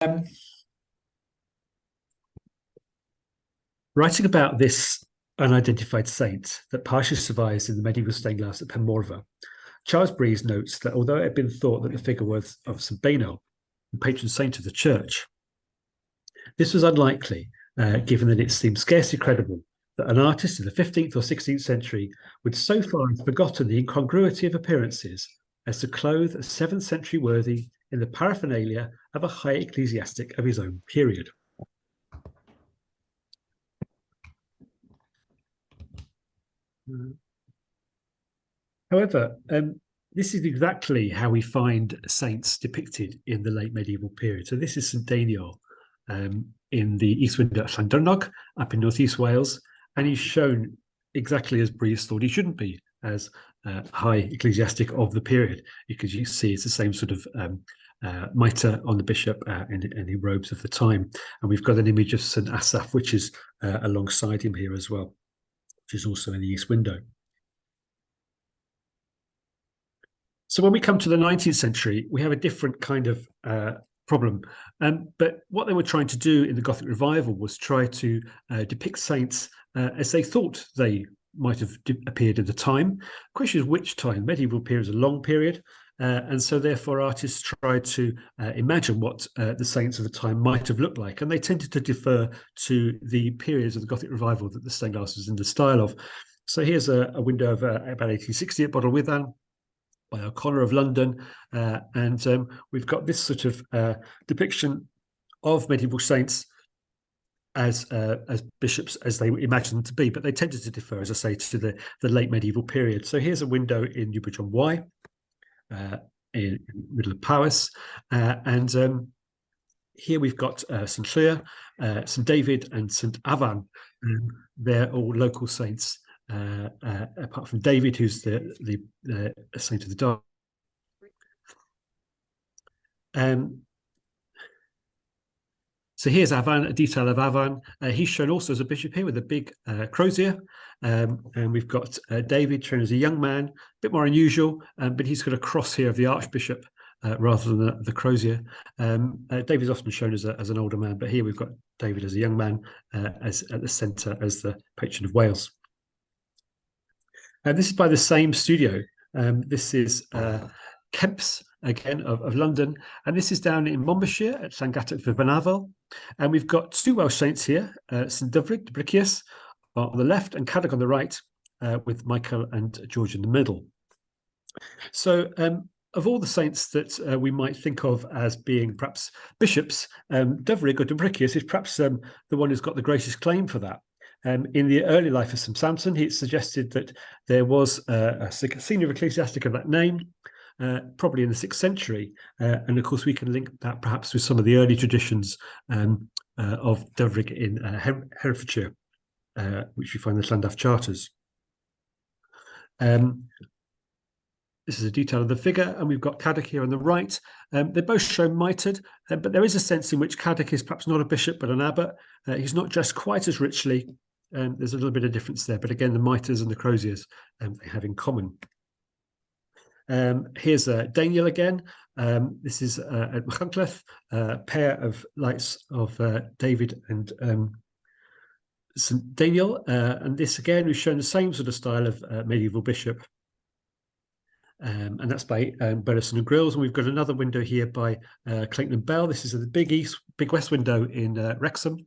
Um, Writing about this unidentified saint that partially survives in the medieval stained glass at Penmorva, Charles Breeze notes that although it had been thought that the figure was of St. Bainol, the patron saint of the church, this was unlikely, given that it seemed scarcely credible that an artist in the 15th or 16th century would so far have forgotten the incongruity of appearances as to clothe a 7th century worthy in the paraphernalia of a high ecclesiastic of his own period. However, this is exactly how we find saints depicted in the late medieval period. So this is St. Daniel in the east window at Llandyrnog, up in northeast Wales, and he's shown exactly as Breeze thought he shouldn't be, as high ecclesiastic of the period, because you see it's the same sort of mitre on the bishop and the robes of the time. And we've got an image of St. Asaph, which is alongside him here as well, which is also in the east window. So when we come to the 19th century, we have a different kind of problem. But what they were trying to do in the Gothic revival was try to depict saints as they thought they might have appeared at the time. The question is which time. Medieval period is a long period. And so therefore artists tried to imagine what the saints of the time might have looked like. And they tended to defer to the periods of the Gothic revival that the stained glass was in the style of. So here's a window of about 1860 at Bodlewyddan by O'Connor of London, and we've got this sort of depiction of medieval saints as bishops as they imagined them to be, but they tended to defer, as I say, to the late medieval period. So here's a window in Newbridge on Wye, in the middle of Powys, and here we've got St. Cleer, St. David, and St. Avan. They're all local saints. Apart from David, who's the saint of the dark. So here's Avan, a detail of Avan. He's shown also as a bishop here with a big crozier. And we've got David shown as a young man, a bit more unusual, but he's got a cross here of the archbishop rather than the crozier. David's often shown as an older man, but here we've got David as a young man, as at the centre as the patron of Wales. This is by the same studio. This is Kemp's, again, of London. And this is down in Monmouthshire at Llangattock Fibonacol. And we've got two Welsh saints here, St. Dyfrig, Bricius, on the left, and Cadog on the right, with Michael and George in the middle. So of all the saints that we might think of as being perhaps bishops, Dyfrig or Dybricius is perhaps the one who's got the greatest claim for that. In the early life of St. Samson, he suggested that there was a senior ecclesiastic of that name, probably in the 6th century. And of course, we can link that perhaps with some of the early traditions of Dyfrig in Herefordshire, which we find in the Llandaff Charters. This is a detail of the figure, and we've got Cadog here on the right. They both show mitred, but there is a sense in which Cadog is perhaps not a bishop, but an abbot. He's not dressed quite as richly. There's a little bit of difference there, but again, the mitres and the croziers they have in common. Here's Daniel again. This is at Machynlleth, a pair of lights of David and St. Daniel. And this again, we've shown the same sort of style of medieval bishop. And that's by Burleson and Grills. And we've got another window here by Clayton and Bell. This is the big west window in Wrexham,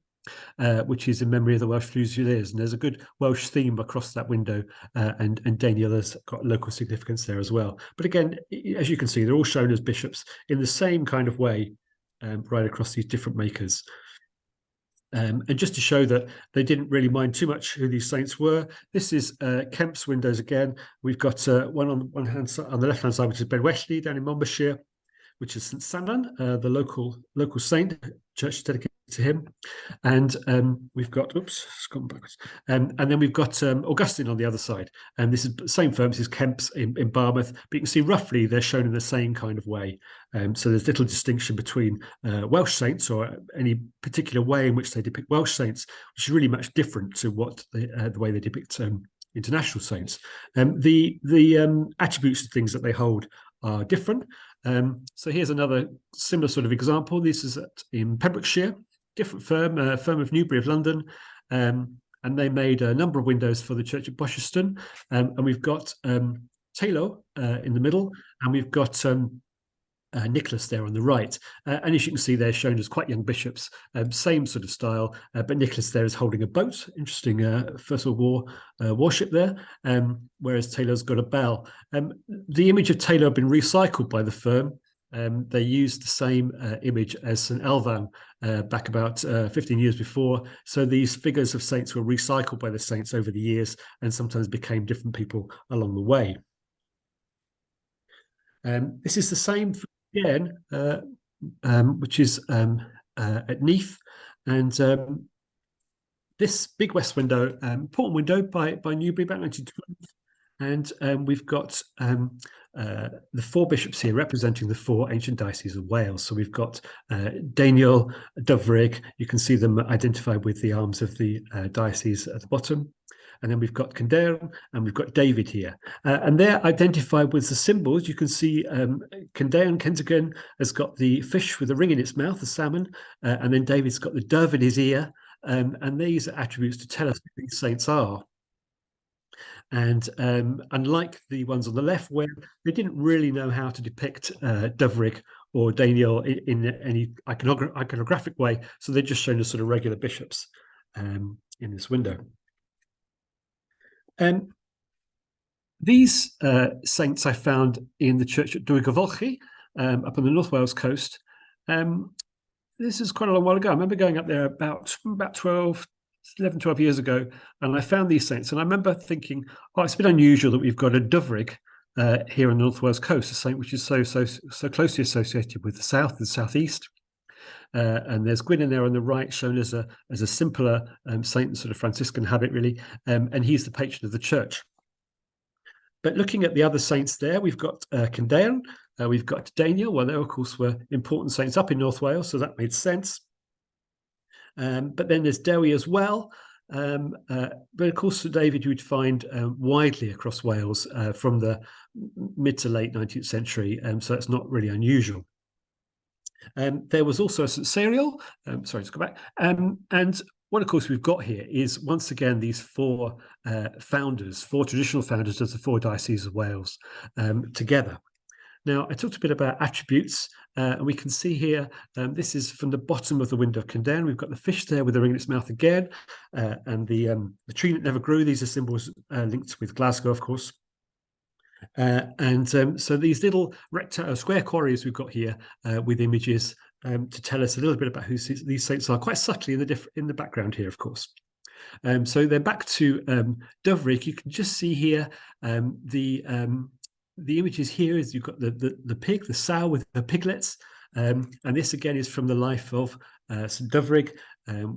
which is in memory of the Welsh Fusiliers. And there's a good Welsh theme across that window, and Daniel has got local significance there as well. But again, as you can see, they're all shown as bishops in the same kind of way, right across these different makers. And just to show that they didn't really mind too much who these saints were, this is Kemp's windows again. We've got one on the left-hand side, which is Bedwellty down in Monmouthshire, which is St. Sanlan, the local saint, church dedicated to him. And we've got, oops, it's gone backwards. And then we've got Augustine on the other side. And this is the same firm, this is Kemp's in Barmouth, but you can see roughly they're shown in the same kind of way. So there's little distinction between Welsh saints or any particular way in which they depict Welsh saints, which is really much different to what the way they depict international saints. The attributes and things that they hold are different. So here's another similar sort of example. This is in Pembrokeshire, different firm, firm of Newbury of London. And they made a number of windows for the church at Bosherston. And we've got Taylor in the middle, and we've got Nicholas there on the right. And as you can see, they're shown as quite young bishops, same sort of style, but Nicholas there is holding a boat, interesting First World War warship there, whereas Taylor's got a bell. The image of Taylor had been recycled by the firm. They used the same image as St. Alvan back about 15 years before. So these figures of saints were recycled by the saints over the years and sometimes became different people along the way. This is the same again, which is at Neath, and this big west window, important window by Newbury, about 1912, and we've got the four bishops here representing the four ancient dioceses of Wales. So we've got Daniel, Dyfrig. You can see them identified with the arms of the diocese at the bottom. And then we've got Kindairn and we've got David here. And they're identified with the symbols. You can see Kindairn, Kentigern, has got the fish with a ring in its mouth, the salmon. And then David's got the dove in his ear. And these are attributes to tell us who these saints are. And unlike the ones on the left, where they didn't really know how to depict Dyfrig or Daniel in any iconographic way, so they're just shown as sort of regular bishops in this window. These saints I found in the church at Dwygyfolchi, up on the North Wales coast. This is quite a long while ago. I remember going up there about 11, 12 years ago, and I found these saints. And I remember thinking, oh, it's a bit unusual that we've got a Dyfrig here on the North Wales coast, a saint which is so closely associated with the south and southeast. And there's Gwyn there on the right, shown as a simpler saint, sort of Franciscan habit, really, and he's the patron of the church. But looking at the other saints there, we've got Kindairn, we've got Daniel. Well, they of course were important saints up in North Wales, so that made sense. But then there's Dewi as well. But of course, Sir David you would find widely across Wales from the mid to late 19th century, so it's not really unusual. There was also a St. Cyril, sorry, let's go back. And what, of course, we've got here is, once again, these four traditional founders of the four dioceses of Wales together. Now, I talked a bit about attributes, and we can see here, this is from the bottom of the window of Kindairn. We've got the fish there with the ring in its mouth again, and the tree that never grew. These are symbols linked with Glasgow, of course. So these little square quarries we've got here with images to tell us a little bit about who these saints are, quite subtly in the background here, of course. So they're back to Dyfrig. You can just see here the images here is you've got the pig, the sow with the piglets, and this again is from the life of St. Dyfrig,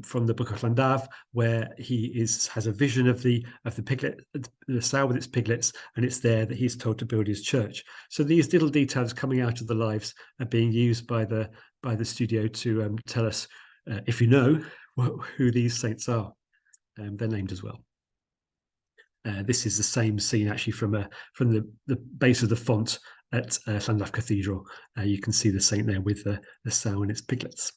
from the Book of Llandaff, where he has a vision of the piglet, the sow with its piglets, and it's there that he's told to build his church. So these little details coming out of the lives are being used by the studio to tell us, if you know, who these saints are. They're named as well. This is the same scene actually from the base of the font at Llandaff Cathedral. You can see the saint there with the sow and its piglets.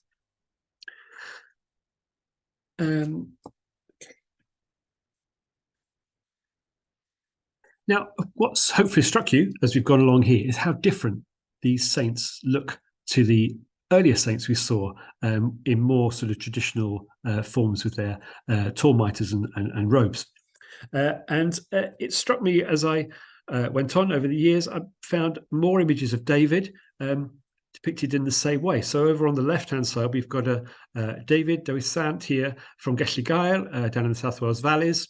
Now, what's hopefully struck you as we've gone along here is how different these saints look to the earlier saints we saw in more sort of traditional forms with their tall mitres and robes. And it struck me as I went on over the years, I found more images of David depicted in the same way. So over on the left-hand side, we've got a David Dewi Sant here from Gelligaer, down in the South Wales valleys.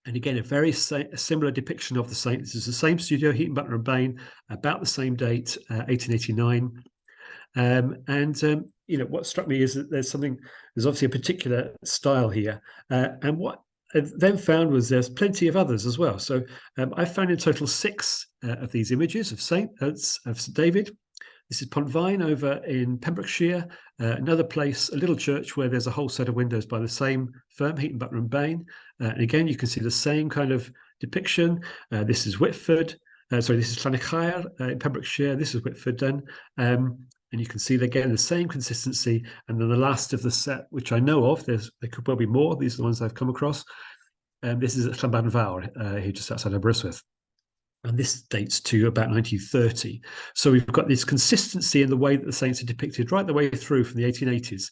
And again, a very similar depiction of the saint. This is the same studio, Heaton, Butler and Bain, about the same date, 1889. You know, what struck me is that there's obviously a particular style here. And what I then found was there's plenty of others as well. So I found in total 6 of these images of St. David. This is Pontvine over in Pembrokeshire, another place, a little church where there's a whole set of windows by the same firm, Heaton, Butler and Bain. And again, you can see the same kind of depiction. This is Whitford. Sorry, this is Llanechire in Pembrokeshire. This is Whitford then. And you can see again the same consistency. And then the last of the set, which I know of, there could well be more. These are the ones I've come across. This is at Llanbanfawr, here just outside Aberystwyth. And this dates to about 1930. So we've got this consistency in the way that the saints are depicted right the way through from the 1880s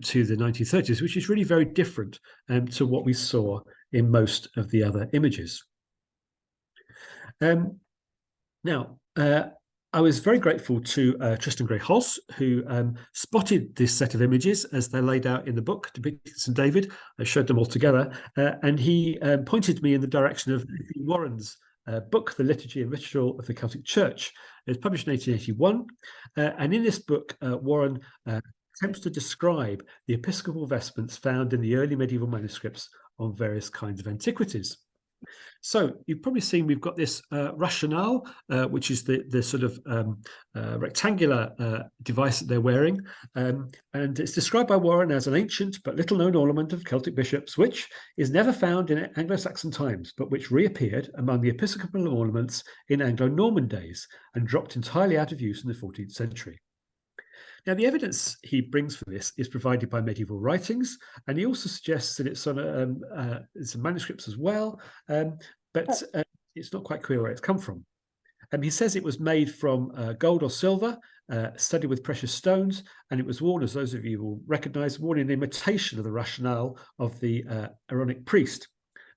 to the 1930s, which is really very different to what we saw in most of the other images. Now, I was very grateful to Tristan Gray-Hoss, who spotted this set of images as they're laid out in the book depicting St. David. I showed them all together, and he pointed me in the direction of Warren's book, The Liturgy and Ritual of the Celtic Church. It was published in 1881, and in this book, Warren attempts to describe the episcopal vestments found in the early medieval manuscripts on various kinds of antiquities. So you've probably seen we've got this rationale, which is the sort of rectangular device that they're wearing. And it's described by Warren as an ancient but little known ornament of Celtic bishops, which is never found in Anglo-Saxon times, but which reappeared among the episcopal ornaments in Anglo-Norman days and dropped entirely out of use in the 14th century. Now, the evidence he brings for this is provided by medieval writings, and he also suggests that it's on some manuscripts as well, but it's not quite clear where it's come from. He says it was made from gold or silver, studded with precious stones, and it was worn, as those of you will recognize, worn in imitation of the rationale of the Aaronic priest.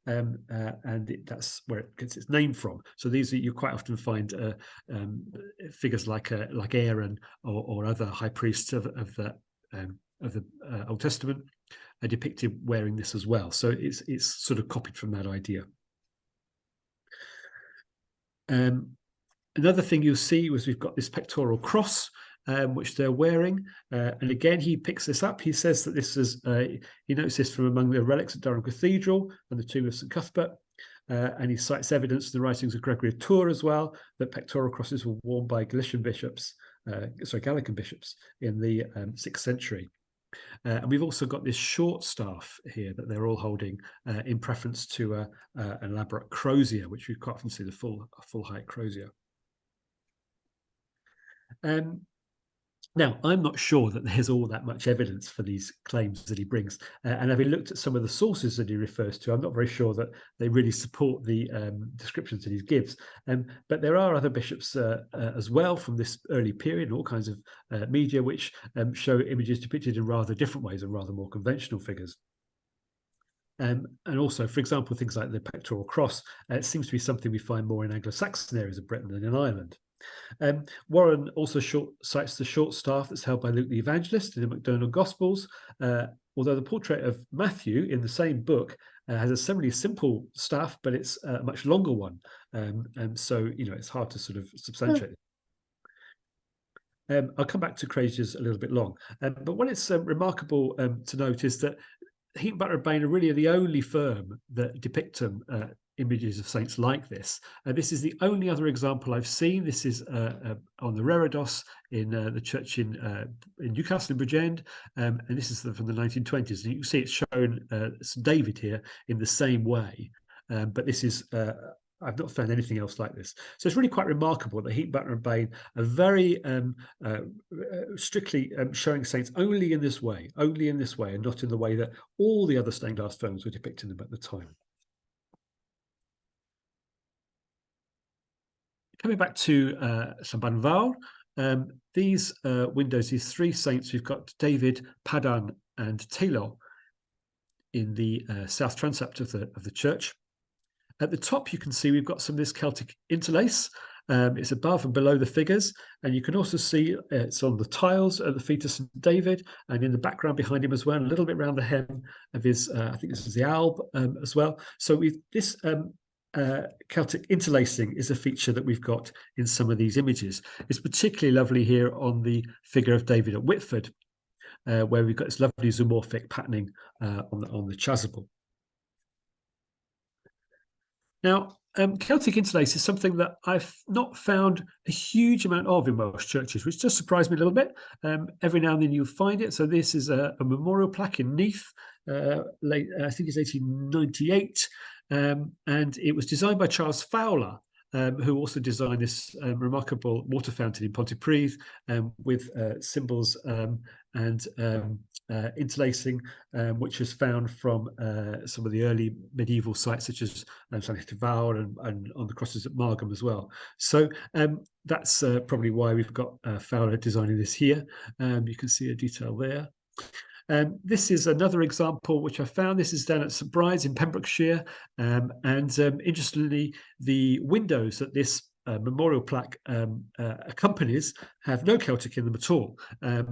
That's where it gets its name from. So these you quite often find figures like Aaron or other high priests of the Old Testament are depicted wearing this as well. So it's sort of copied from that idea. Another thing you'll see was we've got this pectoral cross, which they're wearing. And again, he picks this up. He says that this is, he notes this from among the relics at Durham Cathedral and the tomb of St. Cuthbert. And he cites evidence in the writings of Gregory of Tours as well, that pectoral crosses were worn by Gallican bishops in the 6th century. And we've also got this short staff here that they're all holding in preference to an elaborate crozier, which we quite often see the full height crozier. Now, I'm not sure that there's all that much evidence for these claims that he brings. And having looked at some of the sources that he refers to, I'm not very sure that they really support the descriptions that he gives. But there are other bishops as well from this early period, all kinds of media, which show images depicted in rather different ways and rather more conventional figures. And also, for example, things like the pectoral cross, it seems to be something we find more in Anglo-Saxon areas of Britain than in Ireland. Warren also cites the short staff that's held by Luke the Evangelist in the MacDonald Gospels, although the portrait of Matthew in the same book has a similarly simple staff, but it's a much longer one. And so, it's hard to sort of substantiate. I'll come back to Crazier's a little bit long. But what it's remarkable to note is that Heaton Butler and Bain are really the only firm that depict images of saints like this. This is the only other example I've seen. This is on the Reredos in the church in Newcastle in Bridgend, and this is from the 1920s. And you can see it's shown St. David here in the same way, but this is I've not found anything else like this. So it's really quite remarkable that Heaton Butler and Bain are very strictly showing saints only in this way, and not in the way that all the other stained glass firms were depicting them at the time. Coming back to Llanbanfawr, these windows, these three saints, we've got David, Padan, and Taylor in the south transept of the church. At the top, you can see we've got some of this Celtic interlace. It's above and below the figures, and you can also see it's on the tiles at the feet of St. David, and in the background behind him as well, a little bit around the hem of his, I think this is the alb as well. So this Celtic interlacing is a feature that we've got in some of these images. It's particularly lovely here on the figure of David at Whitford, where we've got this lovely zoomorphic patterning on the chasuble. Now, Celtic interlace is something that I've not found a huge amount of in most churches, which just surprised me a little bit. Every now and then you'll find it. So this is a memorial plaque in Neath, I think it's 1898, and it was designed by Charles Fowler, who also designed this remarkable water fountain in Pontypridd with symbols and interlacing, which was found from some of the early medieval sites, such as Llanelli Fawr and on the crosses at Margam as well. So that's probably why we've got Fowler designing this here. You can see a detail there. This is another example which I found. This is down at St Bride's in Pembrokeshire. And interestingly, the windows that this memorial plaque accompanies have no Celtic in them at all.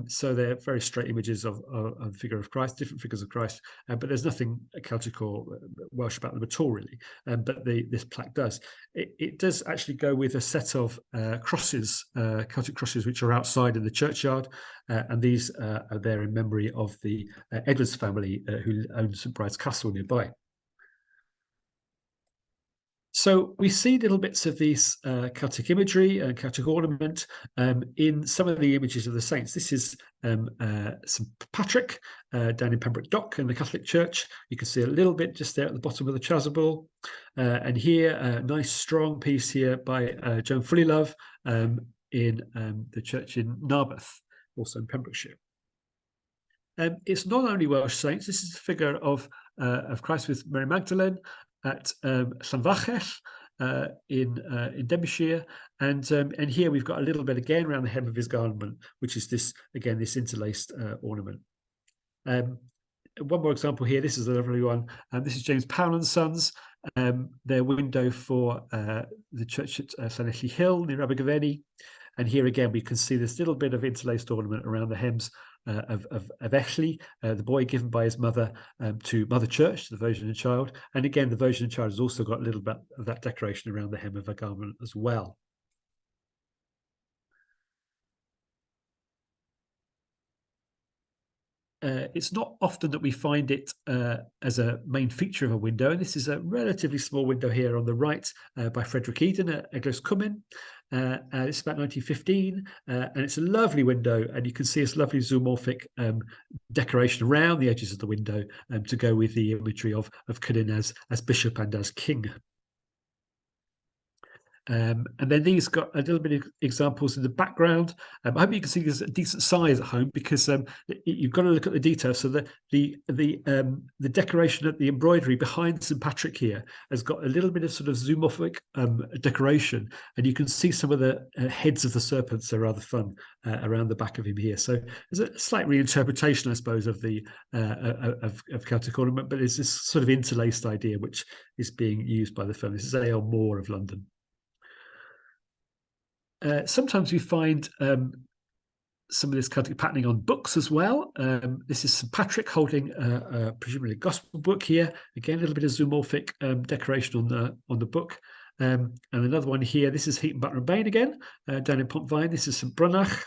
So they're very straight images of the figure of Christ, different figures of Christ, but there's nothing Celtic or Welsh about them at all, really. But this plaque does. It does actually go with a set of crosses, Celtic crosses, which are outside in the churchyard, and these are there in memory of the Edwards family who owned St Bride's Castle nearby. So we see little bits of these Celtic imagery and Celtic ornament in some of the images of the saints. This is St Patrick down in Pembroke Dock in the Catholic Church. You can see a little bit just there at the bottom of the chasuble. And here, a nice strong piece here by Joan Fullilove in the church in Narberth, also in Pembrokeshire. It's not only Welsh saints. This is the figure of Christ with Mary Magdalene at Llanfachell in Denbighshire, and here we've got a little bit again around the hem of his garment, which is this interlaced ornament. One more example here. This is a lovely one. This is James Powell and Sons. Their window for the church at Llanelli Hill near Abergavenny. And here again, we can see this little bit of interlaced ornament around the hems of Echley, the boy given by his mother to Mother Church, the Virgin and Child. And again, the Virgin and Child has also got a little bit of that decoration around the hem of her garment as well. It's not often that we find it as a main feature of a window, and this is a relatively small window here on the right by Frederick Eden at Eglwys Cwmin. It's about 1915, and it's a lovely window, and you can see this lovely zoomorphic decoration around the edges of the window to go with the imagery of Cynnin as bishop and as king. And then these got a little bit of examples in the background. I hope you can see there's a decent size at home, because you've got to look at the details. So the decoration at the embroidery behind St Patrick here has got a little bit of sort of zoomorphic decoration, and you can see some of the heads of the serpents are rather fun around the back of him here. So there's a slight reinterpretation, I suppose, of the of Celtic ornament, but there's this sort of interlaced idea which is being used by the firm. This is A.L. Moore of London. Sometimes we find some of this Celtic patterning on books as well. This is St Patrick holding presumably a gospel book here. Again, a little bit of zoomorphic decoration on the book. And another one here. This is Heaton, Butler and Bain again, down in Pontvine. This is St Brynach.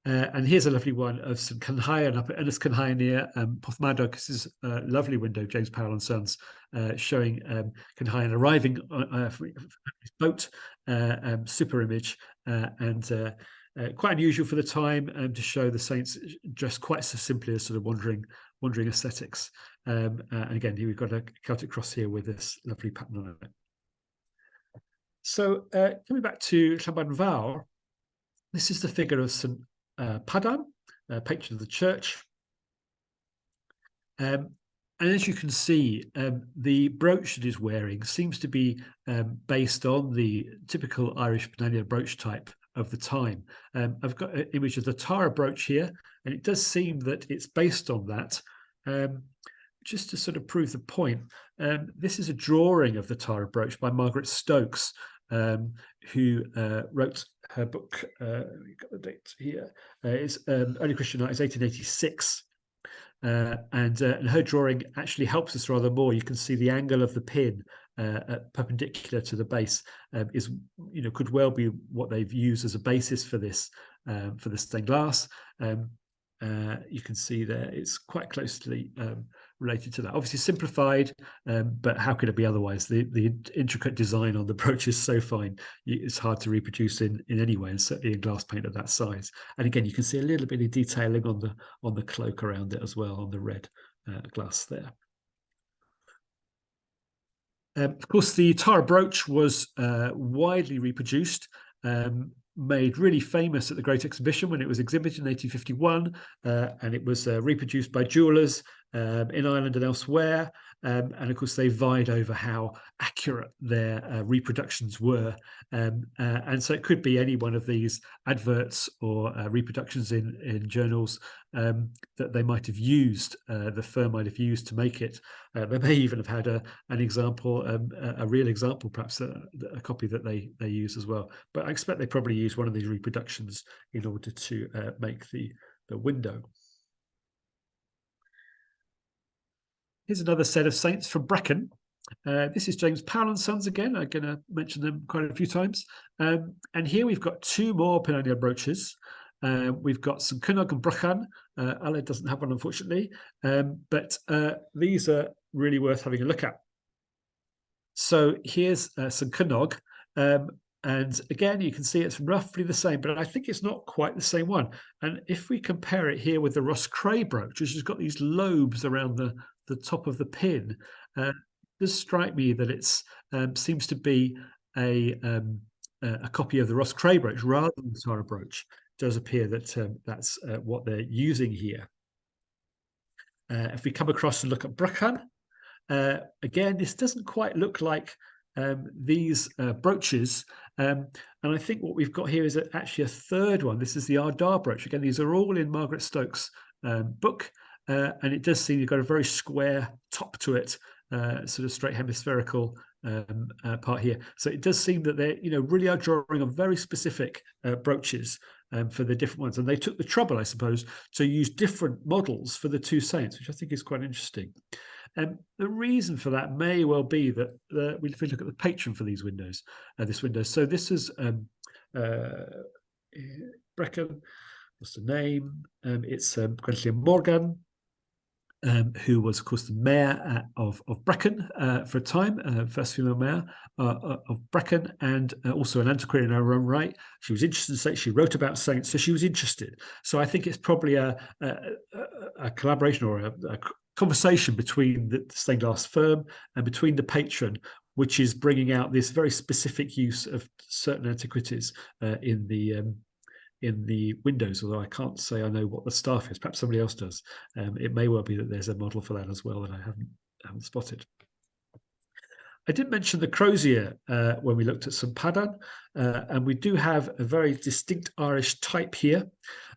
And here's a lovely one of St Cynhaion up at Ynys Cynhaion near Porthmadog. This is a lovely window, James Powell and Sons, showing Cynhaion arriving on his boat, super image, and quite unusual for the time to show the saints dressed quite so simply as sort of wandering aesthetics. And again, here we've got a Celtic cross here with this lovely pattern on it. So coming back to Llanban Fawr, this is the figure of St Padan, patron of the church. And as you can see, the brooch that he's wearing seems to be based on the typical Irish penannular brooch type of the time. I've got an image of the Tara brooch here, and it does seem that it's based on that. Just to sort of prove the point, this is a drawing of the Tara brooch by Margaret Stokes, who wrote her book. We've got the date here. It's Early Christian Art is 1886, and her drawing actually helps us rather more. You can see the angle of the pin perpendicular to the base is, could well be what they've used as a basis for this for the stained glass. You can see there it's quite closely related to that. Obviously simplified, but how could it be otherwise? The intricate design on the brooch is so fine, it's hard to reproduce in any way, and certainly in glass paint of that size. And again, you can see a little bit of detailing on the cloak around it as well, on the red glass there. Of course, the Tara brooch was widely reproduced, made really famous at the Great Exhibition when it was exhibited in 1851, and it was reproduced by jewellers in Ireland and elsewhere. And of course, they vied over how accurate their reproductions were. And so it could be any one of these adverts or reproductions in journals that they might have used, the firm might have used to make it. They may even have had an example, a real example, perhaps a copy that they use as well. But I expect they probably use one of these reproductions in order to make the window. Here's another set of saints from Brecon. This is James Powell and Sons again. I'm going to mention them quite a few times. And here we've got two more penile brooches. We've got St Cynnog and Brecon. Aled doesn't have one, unfortunately. But these are really worth having a look at. So here's St Cynnog. And again, you can see it's roughly the same, but I think it's not quite the same one. And if we compare it here with the Roscrea brooch, which has got these lobes around the top of the pin, it does strike me that it's seems to be a copy of the Roscrea brooch rather than the Tara brooch. It does appear that that's what they're using here. If we come across and look at Brecon, again, this doesn't quite look like these brooches, and I think what we've got here is actually a third one. This is the Ardagh brooch. Again, these are all in Margaret Stokes' book, and it does seem you've got a very square top to it, sort of straight hemispherical part here. So it does seem that they, really are drawing on very specific brooches for the different ones, and they took the trouble, I suppose, to use different models for the two saints, which I think is quite interesting. The reason for that may well be that if we look at the patron for these windows, this window. So this is Brecon. What's the name? It's Gwenllian Morgan, who was, of course, the mayor of Brecon for a time, first female mayor of Brecon, and also an antiquary in her own right. She was interested in saints. She wrote about saints, so she was interested. So I think it's probably a collaboration or a conversation between the stained glass firm and between the patron, which is bringing out this very specific use of certain antiquities in the windows, although I can't say I know what the staff is. Perhaps somebody else does. It may well be that there's a model for that as well that I haven't spotted. I did mention the crozier when we looked at St Padan, and we do have a very distinct Irish type here.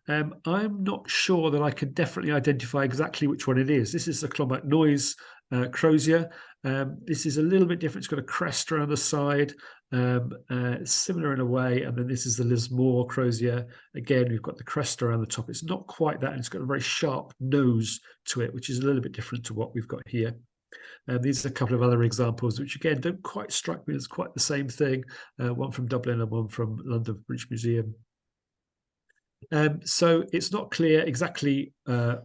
I'm not sure that I can definitely identify exactly which one it is. This is the Clonmacnoise Noise crozier. This is a little bit different. It's got a crest around the side, similar in a way. And then this is the Lismore crozier. Again, we've got the crest around the top. It's not quite that. And it's got a very sharp nose to it, which is a little bit different to what we've got here. These are a couple of other examples, which again don't quite strike me as quite the same thing. One from Dublin and one from London British Museum. So it's not clear exactly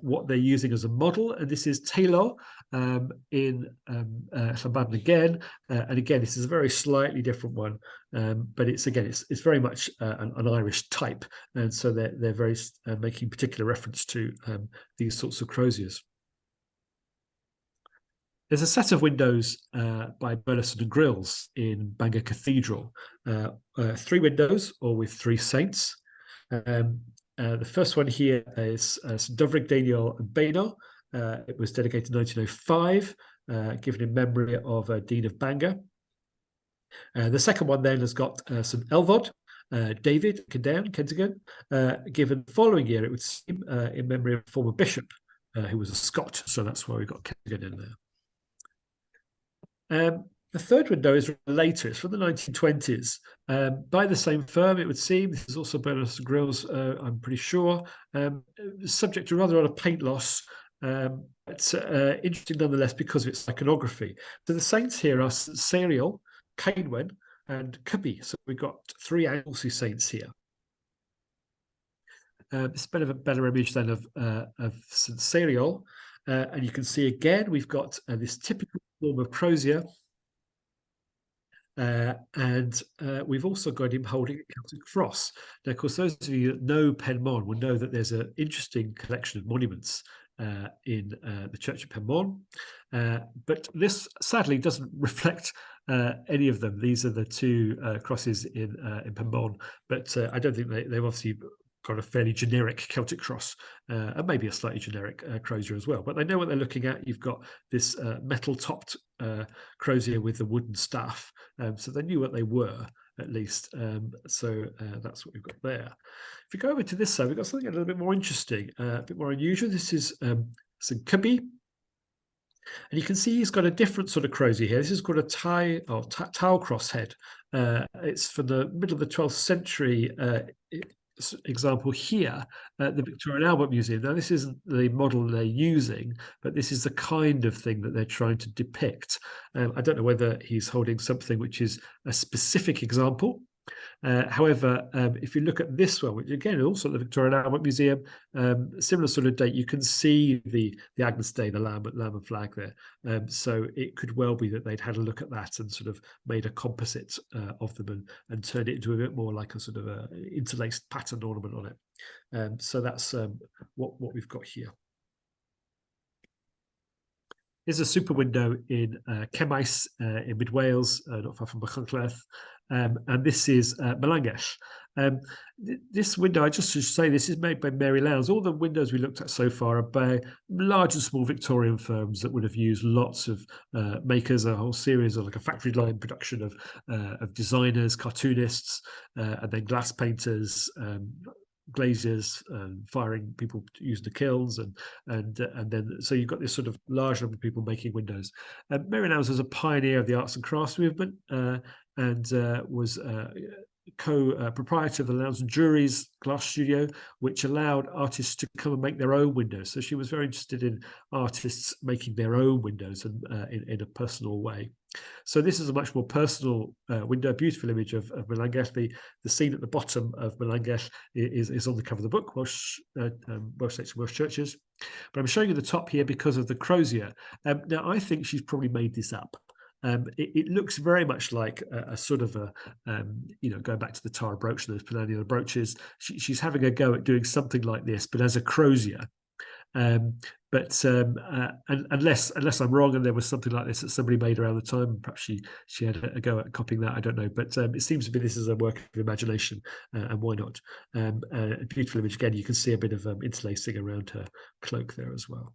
what they're using as a model, and this is Taylor in Llanbadarn again, and again this is a very slightly different one, but it's very much an Irish type, and so they're very making particular reference to these sorts of croziers. There's a set of windows by Burleson and Grills in Bangor Cathedral, 3 windows, all with 3 saints. The first one here is St Dovrig Daniel and Baino. It was dedicated in 1905, given in memory of Dean of Bangor. The second one then has got St Elvod, David Cadown, Kentigern, given the following year, it would seem, in memory of a former bishop who was a Scot. So that's why we got Kentigern in there. The third window is later. It's from the 1920s, by the same firm, it would seem. This is also Burleson Grills, I'm pretty sure. Subject to rather a lot of paint loss, but interesting nonetheless because of its iconography. So the saints here are St Serial, Cainwen, and Cubby. So we've got 3 Anglesey saints here. It's a bit of a better image than of St Serial. And you can see again, we've got this typical form of crozier. And we've also got him holding a Celtic cross. Now, of course, those of you that know Penmon will know that there's an interesting collection of monuments in the church of Penmon. But this sadly doesn't reflect any of them. These are the two crosses in Penmon, but I don't think they've obviously got a fairly generic Celtic cross and maybe a slightly generic crozier as well. But they know what they're looking at. You've got this metal-topped crozier with the wooden staff, so they knew what they were at least. So that's what we've got there. If we go over to this side, we've got something a little bit more interesting, a bit more unusual. This is St. Cubby. And you can see he's got a different sort of crozier here. This is called a towel cross head. It's from the middle of the 12th century example here at the Victorian Albert Museum. Now, this isn't the model they're using, but this is the kind of thing that they're trying to depict. I don't know whether he's holding something which is a specific example. However, if you look at this one, which again also at the Victorian Albert Museum, similar sort of date, you can see the Agnus Dei, the lamb and flag there. So it could well be that they'd had a look at that and sort of made a composite of them and turned it into a bit more like a sort of a interlaced pattern ornament on it. So that's what we've got here. Here's a super window in Cemmaes in Mid Wales, not far from Machynlleth. And this is Melangell. This window, I just should say, this is made by Mary Lowndes. All the windows we looked at so far are by large and small Victorian firms that would have used lots of makers, a whole series of like a factory line production of designers, cartoonists, and then glass painters, glaziers, firing people using the kilns, and then so you've got this sort of large number of people making windows. Mary Lowndes was a pioneer of the arts and crafts movement and was co-proprietor of the Lowndes and Drury's glass studio, which allowed artists to come and make their own windows. So she was very interested in artists making their own windows and in a personal way. So this is a much more personal window, beautiful image of Melangell. The scene at the bottom of Melangell is on the cover of the book, Welsh States and Welsh Churches. But I'm showing you the top here because of the crozier. Now, I think she's probably made this up. It looks very much like a sort of a, going back to the Tara brooch and those Palladio brooches, she's having a go at doing something like this, but as a crozier. But unless I'm wrong and there was something like this that somebody made around the time, perhaps she had a go at copying that, I don't know. But it seems to be this is a work of imagination, and why not? A beautiful image. Again, you can see a bit of interlacing around her cloak there as well.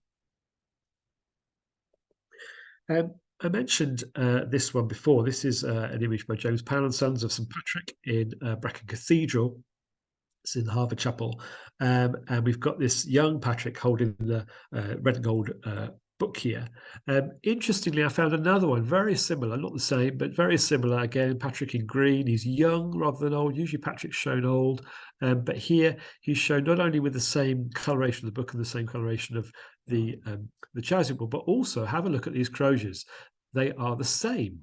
I mentioned this one before. This is an image by James Powell and Sons of St Patrick in Brecon Cathedral. It's in the Harvard Chapel, and we've got this young Patrick holding the red and gold book here. Interestingly, I found another one very similar, not the same, but very similar. Again, Patrick in green. He's young rather than old. Usually Patrick's shown old, but here he's shown not only with the same coloration of the book and the same coloration of the chasuble, but also have a look at these croziers. They are the same.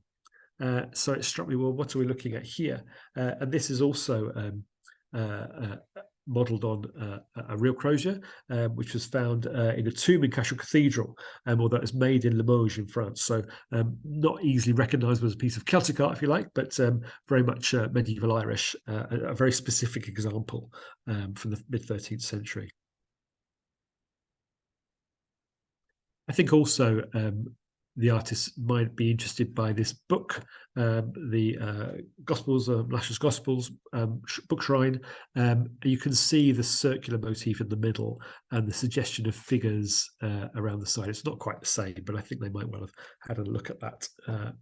So it struck me, well, what are we looking at here? And this is also modelled on a real crozier, which was found in a tomb in Cashel Cathedral, although it was made in Limoges in France. So not easily recognisable as a piece of Celtic art, if you like, but very much medieval Irish, a very specific example from the mid-13th century. I think also the artists might be interested by this book, the Gospels, Lasher's Gospels book shrine. You can see the circular motif in the middle and the suggestion of figures around the side. It's not quite the same, but I think they might well have had a look at that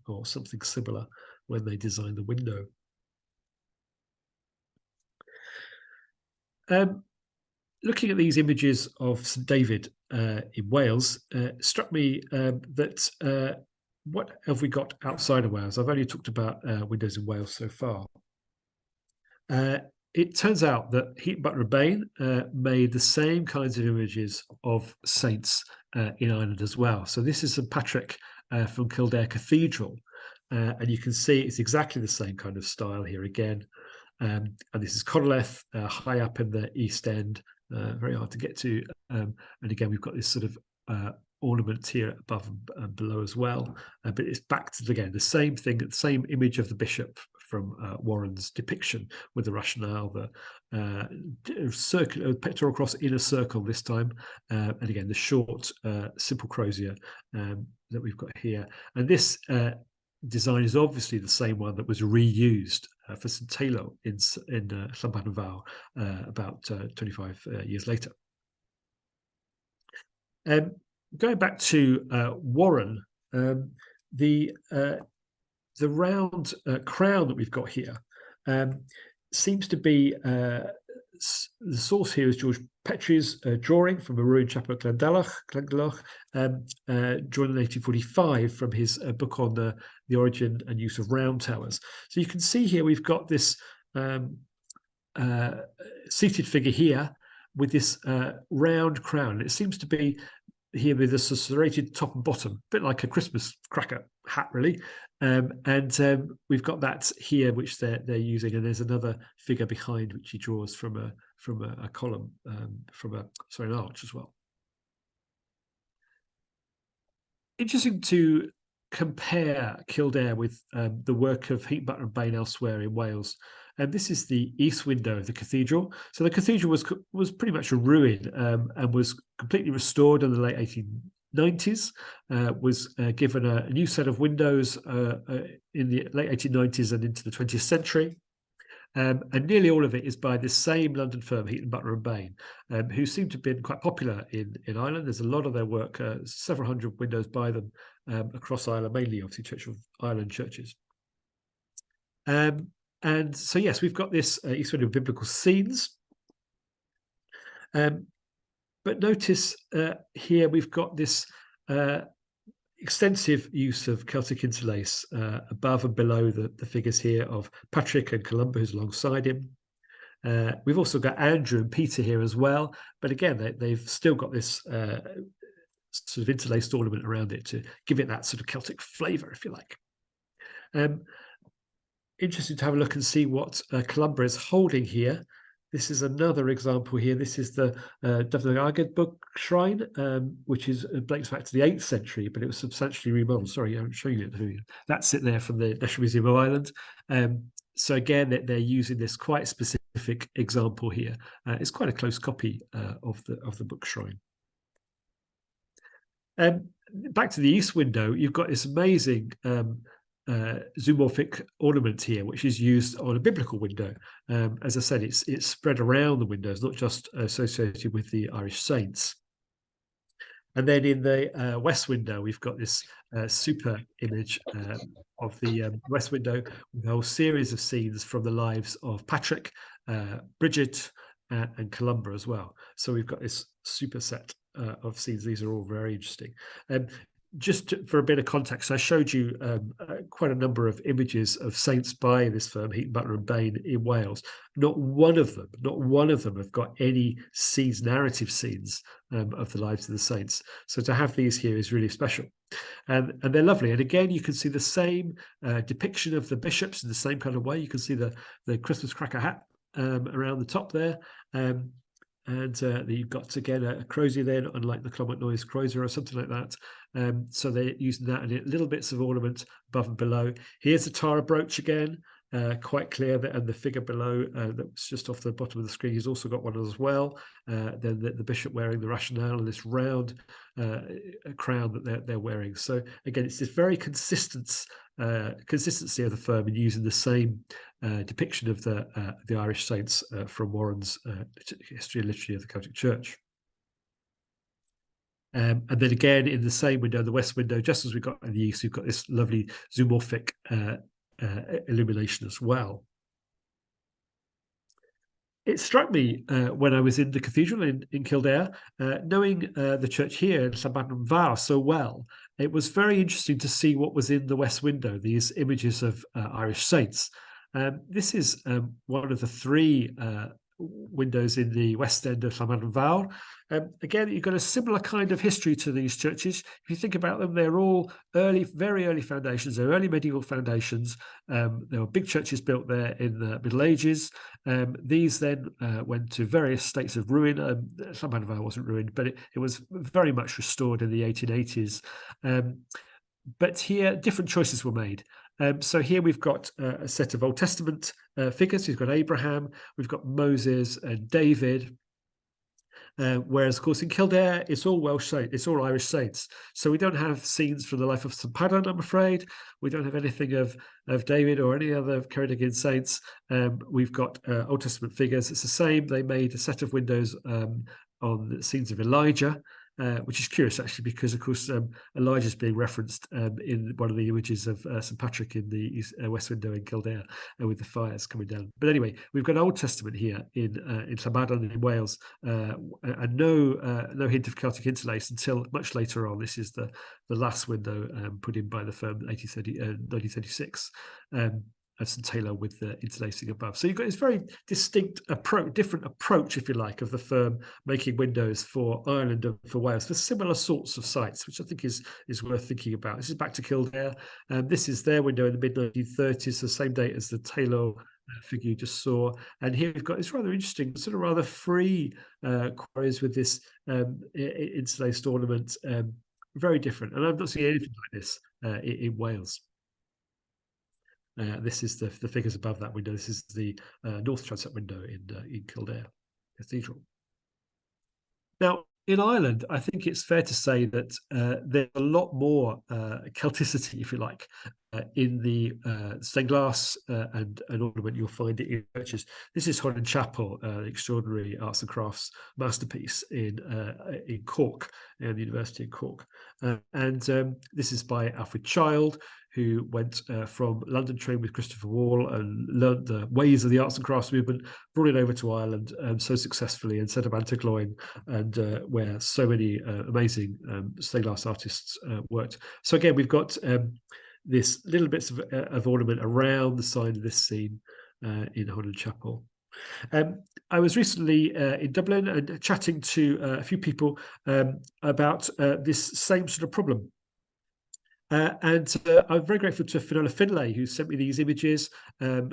or something similar when they designed the window. Looking at these images of St David in Wales, struck me that what have we got outside of Wales? I've only talked about windows in Wales so far. It turns out that Heaton Butler and Bain made the same kinds of images of saints in Ireland as well. So this is St Patrick from Kildare Cathedral, and you can see it's exactly the same kind of style here again. And this is Connelleth, high up in the East End. Very hard to get to, and again we've got this sort of ornament here above and below as well, but it's back to again the same thing, the same image of the bishop from Warren's depiction with the rationale, the circular pectoral cross in a circle this time, and again the short simple crozier that we've got here. And this design is obviously the same one that was reused for St. Taylor in Llanfairpwll about 25 years later. Going back to Warren, the round crown that we've got here seems to be the source here is George Petrie's drawing from a ruined chapel at Glendalough, drawn in 1845 from his book on the origin and use of round towers. So you can see here we've got this seated figure here with this round crown. It seems to be here with a serrated top and bottom, a bit like a Christmas cracker hat, really. And we've got that here, which they're using, and there's another figure behind which he draws from a column, an arch as well. Interesting to compare Kildare with the work of Heaton Butler and Bain elsewhere in Wales. And this is the east window of the cathedral. So the cathedral was pretty much a ruin and was completely restored in the late 1890s. Was given a new set of windows in the late 1890s and into the 20th century. And nearly all of it is by this same London firm, Heaton Butler and Bain, who seem to have been quite popular in Ireland. There's a lot of their work, several hundred windows by them across Ireland, mainly obviously Church of Ireland churches. And so, yes, we've got this east window of biblical scenes. But notice here we've got this extensive use of Celtic interlace above and below the figures here of Patrick and Columba, who's alongside him. We've also got Andrew and Peter here as well. But again, they've still got this sort of interlaced ornament around it to give it that sort of Celtic flavour, if you like. Interesting to have a look and see what Columba is holding here. This is another example here. This is the Dyfnwyd book shrine, which dates back to the 8th century, but it was substantially remodeled. Sorry, I'm showing it. That's it there from the National Museum of Ireland. So again, they're using this quite specific example here. It's quite a close copy of the book shrine. Back to the east window, you've got this amazing zoomorphic ornament here, which is used on a biblical window. As I said, it's spread around the windows, not just associated with the Irish saints. And then in the west window, we've got this super image of the west window with a whole series of scenes from the lives of Patrick, Bridget, and Columba as well. So we've got this super set of scenes. These are all very interesting. For a bit of context, I showed you quite a number of images of saints by this firm, Heaton Butler and Bain, in Wales. Not one of them have got any scenes, narrative scenes of the lives of the saints. So to have these here is really special. And they're lovely. And again, you can see the same depiction of the bishops in the same kind of way. You can see the Christmas cracker hat around the top there. And you've got, again, a crozier there, unlike the Clonmacnoise Noise crozier or something like that. So they're using that and little bits of ornament above and below. Here's the Tara brooch again, quite clear, and the figure below that's just off the bottom of the screen, he's also got one as well. Then the bishop wearing the rationale and this round crown that they're wearing. So again, it's this very consistency of the firm in using the same depiction of the Irish saints from Warren's History and Liturgy of the Celtic Church. And then again, in the same window, the west window, just as we've got in the east, we've got this lovely zoomorphic illumination as well. It struck me when I was in the cathedral in Kildare, knowing the church here in Llanfairpwll so well, it was very interesting to see what was in the west window, these images of Irish saints. This is one of the three windows in the west end of Llanfairpwll. Again, you've got a similar kind of history to these churches. If you think about them, they're all very early foundations. They're early medieval foundations. There were big churches built there in the Middle Ages. These then went to various states of ruin. Llanfairpwll wasn't ruined, but it was very much restored in the 1880s. But here, different choices were made. So here we've got a set of Old Testament figures. We've got Abraham, we've got Moses and David. Whereas, of course, in Kildare, it's all Welsh saints, it's all Irish saints. So we don't have scenes from the life of St. Paddan, I'm afraid. We don't have anything of David or any other Ceredigion saints. We've got Old Testament figures. It's the same. They made a set of windows on the scenes of Elijah, which is curious, actually, because, of course, Elijah is being referenced in one of the images of St. Patrick in the west window in Kildare with the fires coming down. But anyway, we've got Old Testament here in Llambadon in Wales, and no hint of Celtic interlace until much later on. This is the last window put in by the firm in 1936. Of St Taylor with the interlacing above. So you've got this very distinct different approach, if you like, of the firm making windows for Ireland and for Wales for similar sorts of sites, which I think is worth thinking about. This is back to Kildare. This is their window in the mid-1930s, the same date as the Taylor figure you just saw. And here we've got this rather interesting, sort of rather free quarries with this interlaced ornament. Very different. And I've not seen anything like this in Wales. This is the figures above that window. This is the north transept window in Kildare Cathedral. Now, in Ireland, I think it's fair to say that there's a lot more Celticity, if you like, in the stained glass and ornament you'll find it in churches. This is Honan Chapel, an extraordinary arts and crafts masterpiece in Cork, the University of Cork. And this is by Alfred Child, who went from London, trained with Christopher Wall and learned the ways of the arts and crafts movement, brought it over to Ireland so successfully and set up Antigloin, and where so many amazing stained glass artists worked. So again, we've got this little bits of ornament around the side of this scene in Honan Chapel. I was recently in Dublin and chatting to a few people about this same sort of problem. And I'm very grateful to Finola Finlay, who sent me these images. Her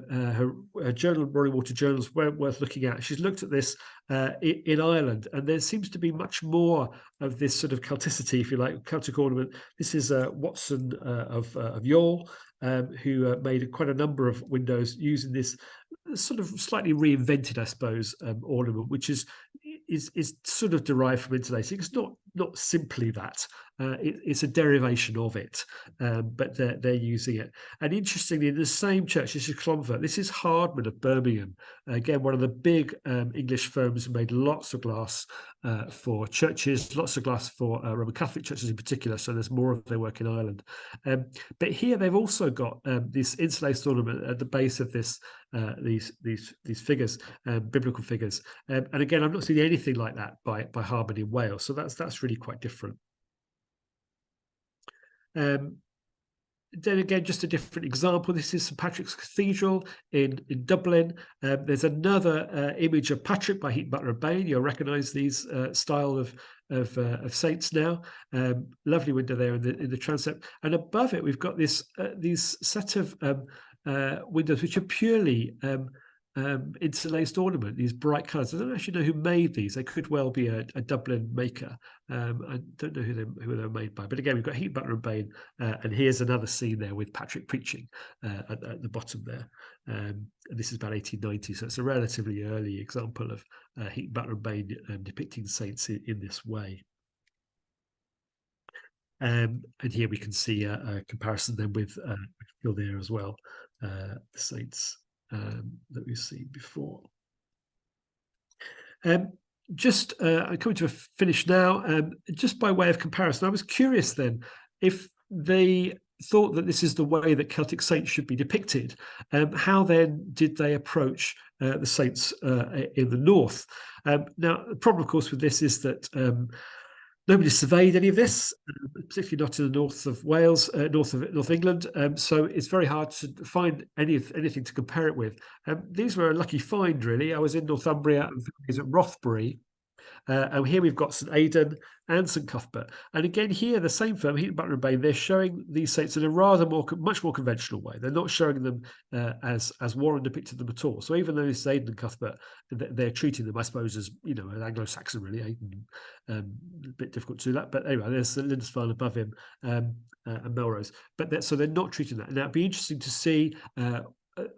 journal, Roaring Water Journal, is worth looking at. She's looked at this in Ireland, and there seems to be much more of this sort of Celticity, if you like, Celtic ornament. This is Watson of Youghal, who made quite a number of windows using this sort of slightly reinvented, I suppose, ornament, which is sort of derived from interlacing. It's not simply that. It's a derivation of it, but they're using it. And interestingly, in the same church, this is Clonfert. This is Hardman of Birmingham, again one of the big English firms who made lots of glass for churches, lots of glass for Roman Catholic churches in particular. So there's more of their work in Ireland. But here they've also got this interlaced ornament at the base of this these figures, biblical figures. And again, I've not seen anything like that by Hardman in Wales. So that's really quite different. Then again, just a different example. This is St Patrick's Cathedral in Dublin. There's another image of Patrick by Heaton Butler and Bain. You'll recognise these style of saints now. Lovely window there in the transept, and above it we've got this these set of windows which are purely interlaced ornament, these bright colours. I don't actually know who made these. They could well be a Dublin maker. I don't know who they were made by. But again, we've got Heaton Butler and Bain, and here's another scene there with Patrick preaching at the bottom there. And this is about 1890, so it's a relatively early example of Heaton Butler and Bain depicting saints in this way. And here we can see a comparison then with Kildare as well, the saints that we've seen before. Just coming to a finish now, just by way of comparison, I was curious then if they thought that this is the way that Celtic saints should be depicted. How then did they approach the saints in the north? Now, the problem, of course, with this is that nobody surveyed any of this, particularly not in the north of Wales, north of England. So it's very hard to find anything to compare it with. These were a lucky find, really. I was in Northumbria and at Rothbury, And here we've got St Aidan and St Cuthbert. And again, here, the same firm, Heaton, Butler and Bain, they're showing these saints in a rather much more conventional way. They're not showing them as Warren depicted them at all. So even though it's Aidan and Cuthbert, they're treating them, I suppose, as, you know, an Anglo-Saxon, really. Aidan, a bit difficult to do that. But anyway, there's Lindisfarne above him and Melrose. But so they're not treating that. Now, it'd be interesting to see.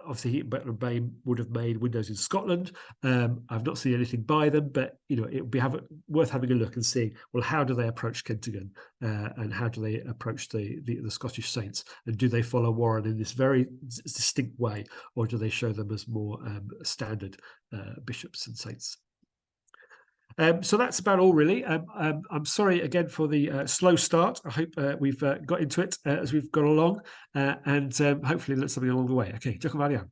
Obviously, Heaton, Butler and Bain would have made windows in Scotland. I've not seen anything by them, but you know, it would be worth having a look and seeing, well, how do they approach Kentigern, and how do they approach the Scottish saints, and do they follow Warren in this very distinct way, or do they show them as more standard bishops and saints? So that's about all, really. I'm sorry again for the slow start. I hope we've got into it as we've gone along, and hopefully learned something along the way. Okay, diolch yn fawr iawn.